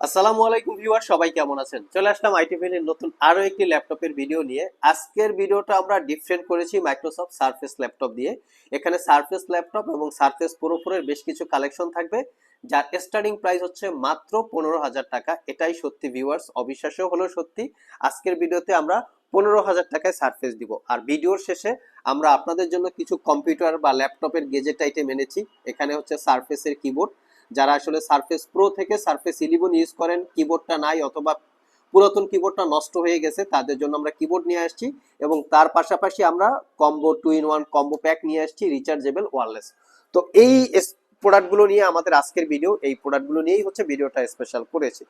আসসালামু আলাইকুম ভিউয়ার, সবাই কেমন আছেন? চলে আসলাম আইটিভিএল এর নতুন আরো একটি ল্যাপটপের ভিডিও নিয়ে। আজকের ভিডিওটা আমরা ডিফারেন্ট করেছি মাইক্রোসফট সারফেস ল্যাপটপ দিয়ে। এখানে সারফেস ল্যাপটপ এবং সারফেস প্রো 4 এর বেশ কিছু কালেকশন থাকবে, যার স্টার্টিং প্রাইস হচ্ছে মাত্র 15,000 টাকা। এটাই সত্যি ভিউয়ার্স, অবিশ্বাস্য হলো সত্যি। আজকের ভিডিওতে আমরা 15,000 টাকায় সারফেস দিব, আর ভিডিওর শেষে আমরা আপনাদের জন্য কিছু কম্পিউটার বা ল্যাপটপের গেজেট আইটেম এনেছি। এখানে হচ্ছে সারফেসের কিবোর্ড, যারা আসলে সারফেস প্রো থেকে সারফেস 11 ইউজ করেন, কিবোর্ডটা নাই অথবা পুরাতন কিবোর্ডটা নষ্ট হয়ে গেছে, তাদের জন্য আমরা কিবোর্ড নিয়ে আসছি। এবং তার পাশাপাশি আমরা কম্বো 2-in-1 কম্বো প্যাক নিয়ে আসছি, রিচার্জেবল ওয়্যারলেস। তো এই প্রোডাক্টগুলো নিয়ে আমাদের আজকের ভিডিও, এই প্রোডাক্টগুলো নিয়েই হচ্ছে ভিডিওটা স্পেশাল করেছি।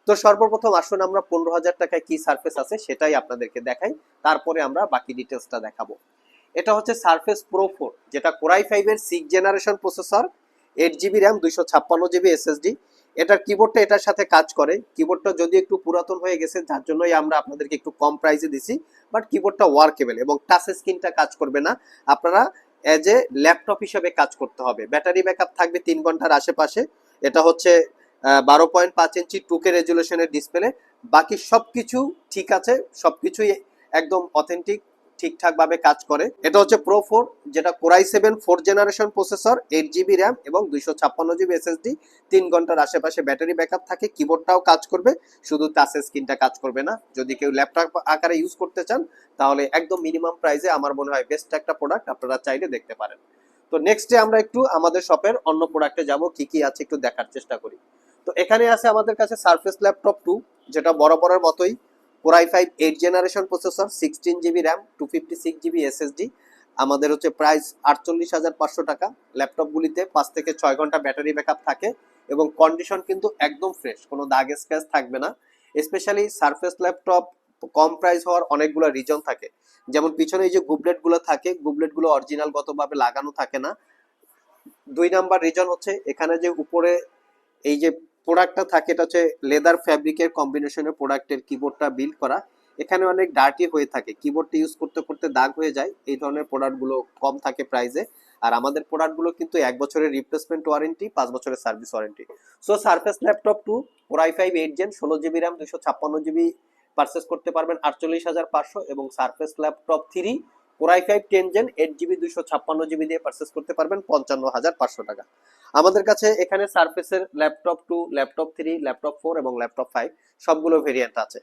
তো সর্বপ্রথম আসুন আমরা 15,000 টাকায় কি সারফেস আছে সেটাই আপনাদেরকে দেখাই, তারপরে আমরা বাকি ডিটেলসটা দেখাবো। এটা হচ্ছে সারফেস প্রো 4, যেটা কোরাই 5 এর 6 generation processor, 8 GB RAM, 256 GB SSD. এটার কিবোর্ডটা এটার সাথে কাজ করে। কিবোর্ডটা যদি একটু পুরাতন হয়ে গেছে, যার জন্যই আমরা আপনাদেরকে একটু কম প্রাইসে দিছি, বাট কিবোর্ডটা ওয়ার্কেবল এবং টাচ স্ক্রিনটা কাজ করবে না। আপনারা এজ এ ল্যাপটপ হিসেবে কাজ করতে হবে। ব্যাটারি ব্যাকআপ থাকবে 3 ঘন্টার আশেপাশে। এটা হচ্ছে 12.5 ইঞ্চি 2K রেজুলেশনের ডিসপ্লে। বাকি সবকিছু ঠিক আছে, সবকিছুই একদম অথেন্টিক, ঠিকঠাক ভাবে কাজ করে। এটা হচ্ছে প্রো 4, যেটা core i 7 4 generation processor, 8 GB RAM এবং 256 জিবি এসএসডি। 3 ঘন্টার আশেপাশে ব্যাটারি ব্যাকআপ থাকে। কিবোর্ডটাও কাজ করবে, শুধু টাচ স্ক্রিনটা কাজ করবে না। যদি কেউ ল্যাপটপ আকারে ইউজ করতে চান, তাহলে একদম মিনিমাম প্রাইসে আমার মনে হয় বেস্ট একটা প্রোডাক্ট, আপনারা চাইলে দেখতে পারেন। তো নেক্সটে আমরা একটু আমাদের শপের অন্য প্রোডাক্টে যাব, কি কি আছে একটু দেখার চেষ্টা করি। তো এখানে আছে আমাদের কাছে সারফেস ল্যাপটপ 2, যেটা বরাবরের মতোই core i 5 8 generation processor, 16 GB RAM, 256 GB SSD. আমাদের হচ্ছে প্রাইস 48,500 টাকা। ল্যাপটপগুলিতে 5 থেকে 6 ঘন্টা ব্যাটারি ব্যাকআপ থাকে এবং কন্ডিশন কিন্তু একদম ফ্রেশ, কোনো দাগ স্ক্র্যাচ থাকবে না। স্পেশালি সারফেস ল্যাপটপ কম প্রাইস হওয়ার অনেকগুলো রিজন থাকে, যেমন পিছনে এই যে গুবলেটগুলো থাকে, গুবলেটগুলো অরিজিনাল গতভাবে লাগানো থাকে না। 2 নাম্বার রিজন হচ্ছে এখানে যে উপরে এই যে প্রোডাক্টটা থাকে, এটা হচ্ছে লেদার ফ্যাব্রিকের কম্বিনেশনের প্রোডাক্টের কিবোর্ডটা বিল্ড করা। এখানে অনেক ডার্টি হয়ে থাকে, কিবোর্ডটা ইউজ করতে করতে দাগ হয়ে যায়। এই ধরনের প্রোডাক্টগুলো কম থাকে প্রাইসে। আর আমাদের প্রোডাক্টগুলো কিন্তু 1 বছরের রিপ্লেসমেন্ট ওয়ারেন্টি, 5 বছরের service warranty. So surface laptop 2 core i 5 8 gen, 16 GB RAM, 256 GB purchase করতে পারবেন 48,500। এবং surface laptop 3 core i 5 10 gen, 8 GB 256 GB দিয়ে পারচেস করতে পারবেন 55,500 টাকা। আমাদের কাছে এখানে সারফেসের ল্যাপটপ 2, ল্যাপটপ 3, ল্যাপটপ 4 এবং ল্যাপটপ 5 সবগুলো ভেরিয়েন্ট আছে।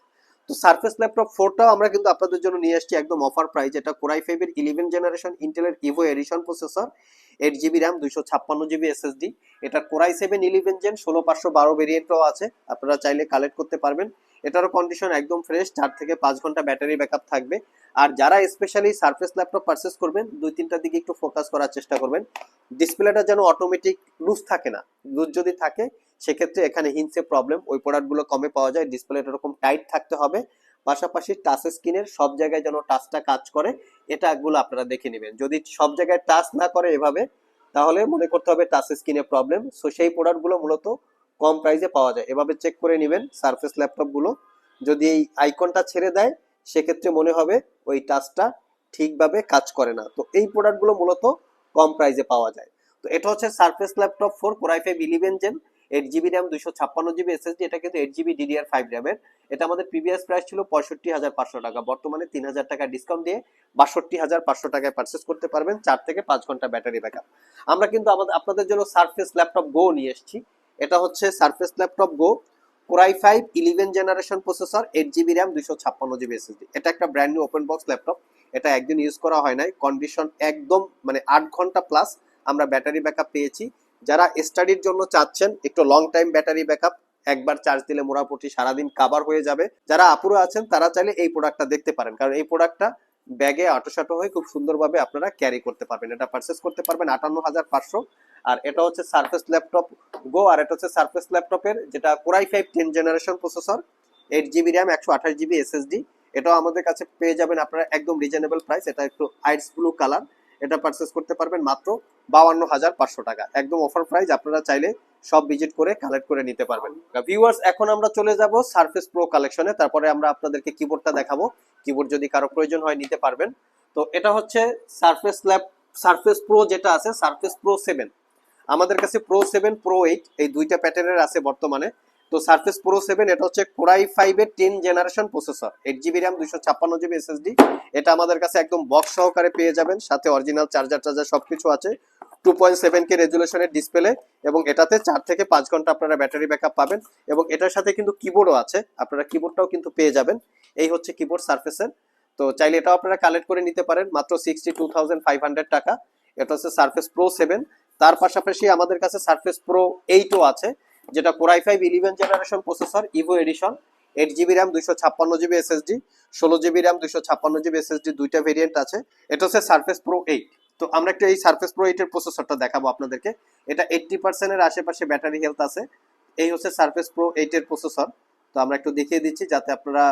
তো সারফেস ল্যাপটপ 4টাও আমরা কিন্তু আপনাদের জন্য নিয়ে আসছি একদম অফার প্রাইস। এটা কোরাই 5 এর 11 জেনারেশন ইন্টেলের Evo edition processor, 8 GB RAM, 256 GB SSD. এটা কোরাই 7 11 জেন 16512 ভেরিয়েন্টও আছে, আপনারা চাইলে কালেক্ট করতে পারবেন। এটারও কন্ডিশন একদম ফ্রেশ, 4 থেকে 5 ঘন্টা ব্যাটারি ব্যাকআপ থাকবে। আর যারা স্পেশালি সারফেস ল্যাপটপ পারচেস করবেন, 2-3টার দিকে একটু ফোকাস করার চেষ্টা করবেন। ডিসপ্লেটা যেন অটোমেটিক লুজ থাকে না, লুজ যদি থাকে সেক্ষেত্রে এখানে হিন্সে প্রবলেম, ওই প্রোডাক্টগুলো কমে পাওয়া যায়। ডিসপ্লেটা এরকম টাইট থাকতে হবে, পাশাপাশি টাচ স্ক্রিনের সব জায়গায় যেন টাচটা কাজ করে, এটাগুলো আপনারা দেখে নেবেন। যদি সব জায়গায় টাচ না করে এভাবে, তাহলে মনে করতে হবে টাচ স্ক্রিনে প্রবলেম। সো সেই প্রোডাক্টগুলো মূলত কম প্রাইসে পাওয়া যায়, এভাবে চেক করে নেবেন সারফেস ল্যাপটপগুলো। যদি এই আইকনটা ছেড়ে দেয়, সেক্ষেত্রে মনে হবে ওই টাচটা ঠিকভাবে কাজ করে না। তো এই প্রোডাক্টগুলো মূলত কম প্রাইসে পাওয়া যায়। তো এটা হচ্ছে surface laptop 4 core i 5 11 gen, 8 GB RAM, 256 GB SSD. এটা কিন্তু 8 জিবি DDR5 র্যামের। এটা আমাদের প্রিভিয়াস প্রাইস ছিল 65,500 টাকা, বর্তমানে 3,000 টাকা ডিসকাউন্ট দিয়ে 62,500 টাকায় পারচেস করতে পারবেন। 4 থেকে 5 ঘন্টা ব্যাটারি ব্যাকআপ। আমরা কিন্তু আপনাদের জন্য সারফেস ল্যাপটপ গো নিয়ে এসেছি। এটা হচ্ছে surface laptop Go, core i 5 11 generation processor, 8 GB RAM, 256 GB SSD. এটা একটা brand new open box laptop. এটা একদিন ইউজ করা হয় নাই, কন্ডিশন একদম মানে 8 ঘন্টা প্লাস আমরা ব্যাটারি ব্যাকআপ পেয়েছি। যারা স্টাডির জন্য চাচ্ছেন একটু লং টাইম ব্যাটারি ব্যাকআপ, একবার চার্জ দিলে মোটামুটি সারাদিন কাভার হয়ে যাবে, যারা আপুরো আছেন তারা চাইলে এই প্রোডাক্টটা দেখতে পারেন, কারণ এই প্রোডাক্টটা ব্যাগে আটোসাটো হয়ে খুব সুন্দরভাবে আপনারা ক্যারি করতে পারবেন। এটা পারচেস করতে পারবেন 58,500। আর এটা হচ্ছে সারফেস ল্যাপটপ গো, আর এটা হচ্ছে সারফেস ল্যাপটপের যেটা core i 5 10 generation processor, 8 GB RAM, 128 GB SSD. এটাও আমাদের কাছে পেয়ে যাবেন আপনারা একদম রিজনেবল প্রাইস। এটা একটু আইস ব্লু কালার। এটা পারচেস করতে পারবেন মাত্র 52,500 টাকা, একদম অফার প্রাইস। আপনারা চাইলে সব ভিজিট করে কালেক্ট করে নিতে পারবেন। ভিউয়ার্স, এখন আমরা চলে যাব সারফেস প্রো কালেকশনে, তারপরে আমরা আপনাদেরকে কিবোর্ডটা দেখাবো। কিবোর্ড যদি কারো প্রয়োজন হয় নিতে পারবেন। তো এটা হচ্ছে সারফেস প্রো যেটা আছে, সারফেস প্রো 7। আমাদের কাছে প্রো 7 প্রো 8 এই দুইটা প্যাটার্নের আছে বর্তমানে। তো সারফেস প্রো 7 এটা হচ্ছে কোরাই 5 এর 10 generation processor, 8GB RAM 256GB SSD। এটা আমাদের কাছে একদম বক্স সহকারে পেয়ে যাবেন, সাথে অরিজিনাল চার্জার সবকিছু আছে। 2.7K রেজুলেশনের ডিসপ্লে এবং এটাতে 4 থেকে 5 ঘন্টা আপনারা ব্যাটারি ব্যাকআপ পাবেন। এবং এটার সাথে কিন্তু কিবোর্ডও আছে, আপনারা কিবোর্ডটাও কিন্তু পেয়ে যাবেন। এই হচ্ছে কিবোর্ড সারফেসের। তো চাইলে এটাও আপনারা কালেক্ট করে নিতে পারেন মাত্র 62,500 টাকা। এটা হচ্ছে সারফেস প্রো 7। তার পাশাপাশি আমাদের কাছে সারফেস প্রো 8ও আছে, যেটা core i 5 11 generation processor, Ivo addition, 8GB RAM 256GB SSD, 16GB RAM 256GB SSD, দুইটা ভেরিয়েন্ট আছে। এটা হচ্ছে সারফেস প্রো 8। তো আমরা একটা এই সারফেস প্রো 8 এর প্রসেসরটা দেখাবো আপনাদেরকে। এটা 80% এর আশেপাশে ব্যাটারি হেলথ আছে। এই হচ্ছে সারফেস প্রো 8 এর প্রসেসর। তো আমরা একটু দেখিয়ে দিচ্ছি যাতে আপনারা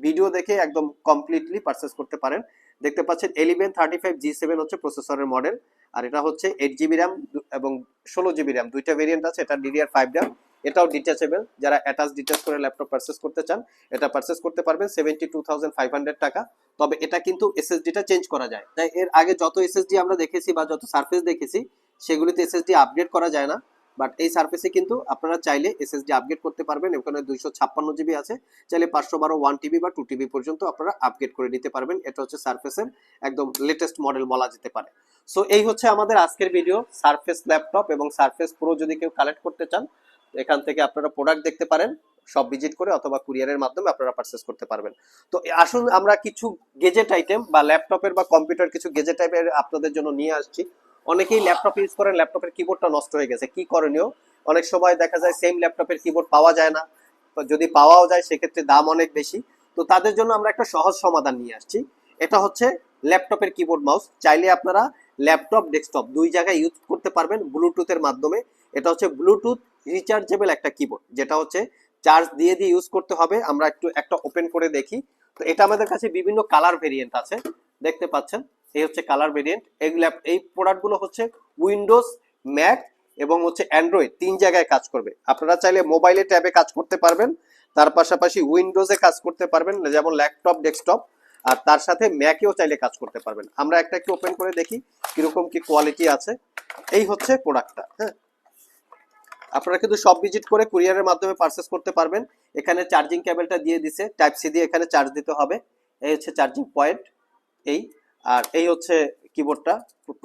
ভিডিও দেখে একদম কমপ্লিটলি পারচেজ করতে পারেন। দেখতে পাচ্ছেন 1135G7 হচ্ছে প্রসেসরের মডেল, আর এটা হচ্ছে 8GB RAM এবং 16GB RAM, দুইটা ভেরিয়েন্ট আছে। এটা DDR5 RAM, এটাও ডিটাচেবল। যারা অ্যাটাচ ডিটাচ করে ল্যাপটপ পারচেজ করতে চান এটা পারচেজ করতে পারবেন 72,500 টাকা। তবে এটা কিন্তু এসএসডিটা চেঞ্জ করা যায়। তাই এর আগে যত এসএসডি আমরা দেখেছি বা যত সারফেস দেখেছি সেগুলিতে এসএসডি আপগ্রেড করা যায় না, বাট এই সারফেসে কিন্তু আপনারা চাইলে এসএসডি আপগ্রেড করতে পারবেন। এখানে 256GB আছে, চাইলে 512 1TB বা 2TB পর্যন্ত আপনারা আপগ্রেড করে নিতে পারবেন। এটা হচ্ছে সারফেসের একদম লেটেস্ট মডেল বলা যেতে পারে। সো এই হচ্ছে আমাদের আজকের ভিডিও, সারফেস ল্যাপটপ এবং সারফেস প্রো যদি কেউ কালেক্ট করতে চান এখান থেকে আপনারা প্রোডাক্ট দেখতে পারেন, সব ভিজিট করে অথবা কুরিয়ারের মাধ্যমে আপনারা পারচেজ করতে পারবেন। তো আসুন আমরা কিছু গেজেট আইটেম বা ল্যাপটপের বা কম্পিউটার কিছু গেজেট টাইপের আপনাদের জন্য নিয়ে আসছি। অনেকেই ল্যাপটপ ইউজ করেন, ল্যাপটপের কিবোর্ডটা নষ্ট হয়ে গেছে, কি করণীয়? অনেক সময় দেখা যায় সেম ল্যাপটপের কিবোর্ড পাওয়া যায় না, যদি পাওয়াও যায় সেক্ষেত্রে দাম অনেক বেশি। তো তাদের জন্য আমরা একটা সহজ সমাধান নিয়ে আসছি। এটা হচ্ছে ল্যাপটপের কিবোর্ড মাউস। চাইলে আপনারা ল্যাপটপ ডেস্কটপ দুই জায়গায় ইউজ করতে পারবেন ব্লুটুথের মাধ্যমে। এটা হচ্ছে ব্লুটুথ রিচার্জেবল একটা কিবোর্ড, যেটা হচ্ছে চার্জ দিয়ে ইউজ করতে হবে। আমরা একটু একটা ওপেন করে দেখি। তো এটা আমাদের কাছে বিভিন্ন কালার ভেরিয়েন্ট আছে, দেখতে পাচ্ছেন। এই হচ্ছে কালার ভেরিয়েন্ট। এই প্রোডাক্টগুলো হচ্ছে উইন্ডোজ, ম্যাক এবং হচ্ছে অ্যান্ড্রয়েড তিন জায়গায় কাজ করবে। আপনারা চাইলে মোবাইলে ট্যাবে কাজ করতে পারবেন, তার পাশাপাশি উইন্ডোজে কাজ করতে পারবেন যেমন ল্যাপটপ ডেস্কটপ, আর তার সাথে ম্যাকেও চাইলে কাজ করতে পারবেন। আমরা একটা একটু ওপেন করে দেখি কিরকম কি কোয়ালিটি আছে। এই হচ্ছে প্রোডাক্টটা। হ্যাঁ, আপনারা কিন্তু সব ভিজিট করে কুরিয়ারের মাধ্যমে পারচেজ করতে পারবেন। এখানে চার্জিং কেবলটা দিয়ে দিছে, টাইপ সি দিয়ে এখানে চার্জ দিতে হবে। এই হচ্ছে চার্জিং পয়েন্ট। এই আর এই হচ্ছে কিবোর্ডটা,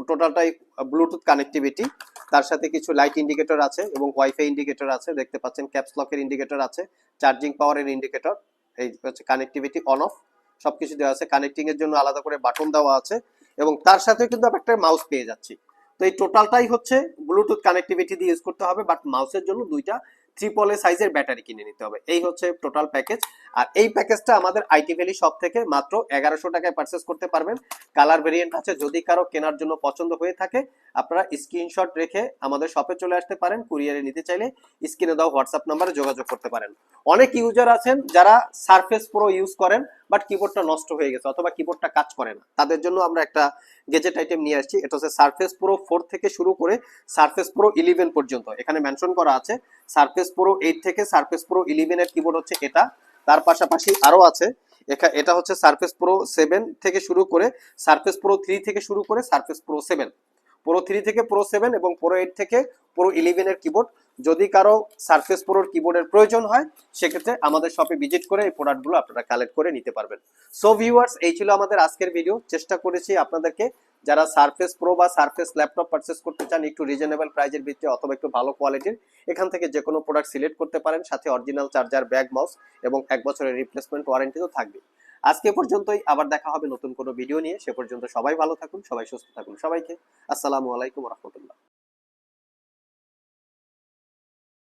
টোটালটাই ব্লুটুথ কানেক্টিভিটি। তার সাথে কিছু লাইট ইন্ডিকেটর আছে এবং ওয়াইফাই ইন্ডিকেটর আছে, দেখতে পাচ্ছেন ক্যাপস লকের ইন্ডিকেটর আছে, চার্জিং পাওয়ারের ইন্ডিকেটর। এই হচ্ছে কানেক্টিভিটি অন অফ সবকিছু দেওয়া আছে। কানেক্টিং এর জন্য আলাদা করে বাটন দেওয়া আছে এবং তার সাথে কিন্তু একটা মাউস পেয়ে যাচ্ছি। তো এই টোটালটাই হচ্ছে ব্লুটুথ কানেক্টিভিটি দিয়ে ইউজ করতে হবে, বাট মাউসের জন্য দুইটা 3 সাইজের ব্যাটারি কিনে নিতে হবে। এই হচ্ছে টোটাল প্যাকেজ। আর এই প্যাকেজটা আমাদের আইটি ভ্যালি শপ থেকে মাত্র 1100 টাকায় পারচেজ করতে পারবেন। কালার ভেরিয়েন্ট আছে, যদি কারো কেনার জন্য পছন্দ হয়ে থাকে আপনারা স্ক্রিনশট রেখে আমাদের শপে চলে আসতে পারেন। কুরিয়ারে নিতে চাইলে স্ক্রিনে দাও হোয়াটসঅ্যাপ নাম্বারে যোগাযোগ করতে পারেন। অনেক ইউজার আছেন যারা সারফেস প্রো ইউজ করেন বাট কিবোর্ডটা নষ্ট হয়ে গেছে অথবা কিবোর্ডটা কাজ করে না, তাদের জন্য আমরা একটা গেজেট আইটেম নিয়ে আসছি। এটা হচ্ছে সারফেস প্রো 4 থেকে শুরু করে সারফেস প্রো 11 পর্যন্ত। এখানে মেনশন করা আছে সারফেস প্রো 8 থেকে সারফেস প্রো 11 এর কিবোর্ড হচ্ছে এটা। তার পাশাপাশি আরো আছে, এটা হচ্ছে সারফেস প্রো 7 থেকে শুরু করে সারফেস প্রো 3 থেকে শুরু করে সারফেস প্রো 7, প্রো 3 থেকে প্রো 7 এবং প্রো 8 থেকে প্রো 11 এর কিবোর্ড। যদি কারো সারফেস প্রোর কিবোর্ডের প্রয়োজন হয় সেক্ষেত্রে আমাদের শপে ভিজিট করে এই প্রোডাক্টগুলো আপনারা কালেক্ট করে নিতে পারবেন। সো ভিউয়ার্স, এই ছিল আমাদের আজকের ভিডিও। চেষ্টা করেছি আপনাদেরকে যারা সারফেস প্রো বা সারফেস ল্যাপটপ পারচেজ করতে চান একটু রিজনেবল প্রাইজের ভিত্তিতে অথবা একটু ভালো কোয়ালিটির, এখান থেকে যে কোনো প্রোডাক্ট সিলেক্ট করতে পারেন। সাথে অরিজিনাল চার্জার, ব্যাগ, মাউস এবং 1 বছরের রিপ্লেসমেন্ট ওয়ারেন্টি তো থাকবে। আজকে পর্যন্তই, আবার দেখা হবে নতুন কোনো ভিডিও নিয়ে। সে পর্যন্ত সবাই ভালো থাকুন, সবাই সুস্থ থাকুন। সবাইকে আসসালামু আলাইকুম ওয়া রাহমাতুল্লাহ।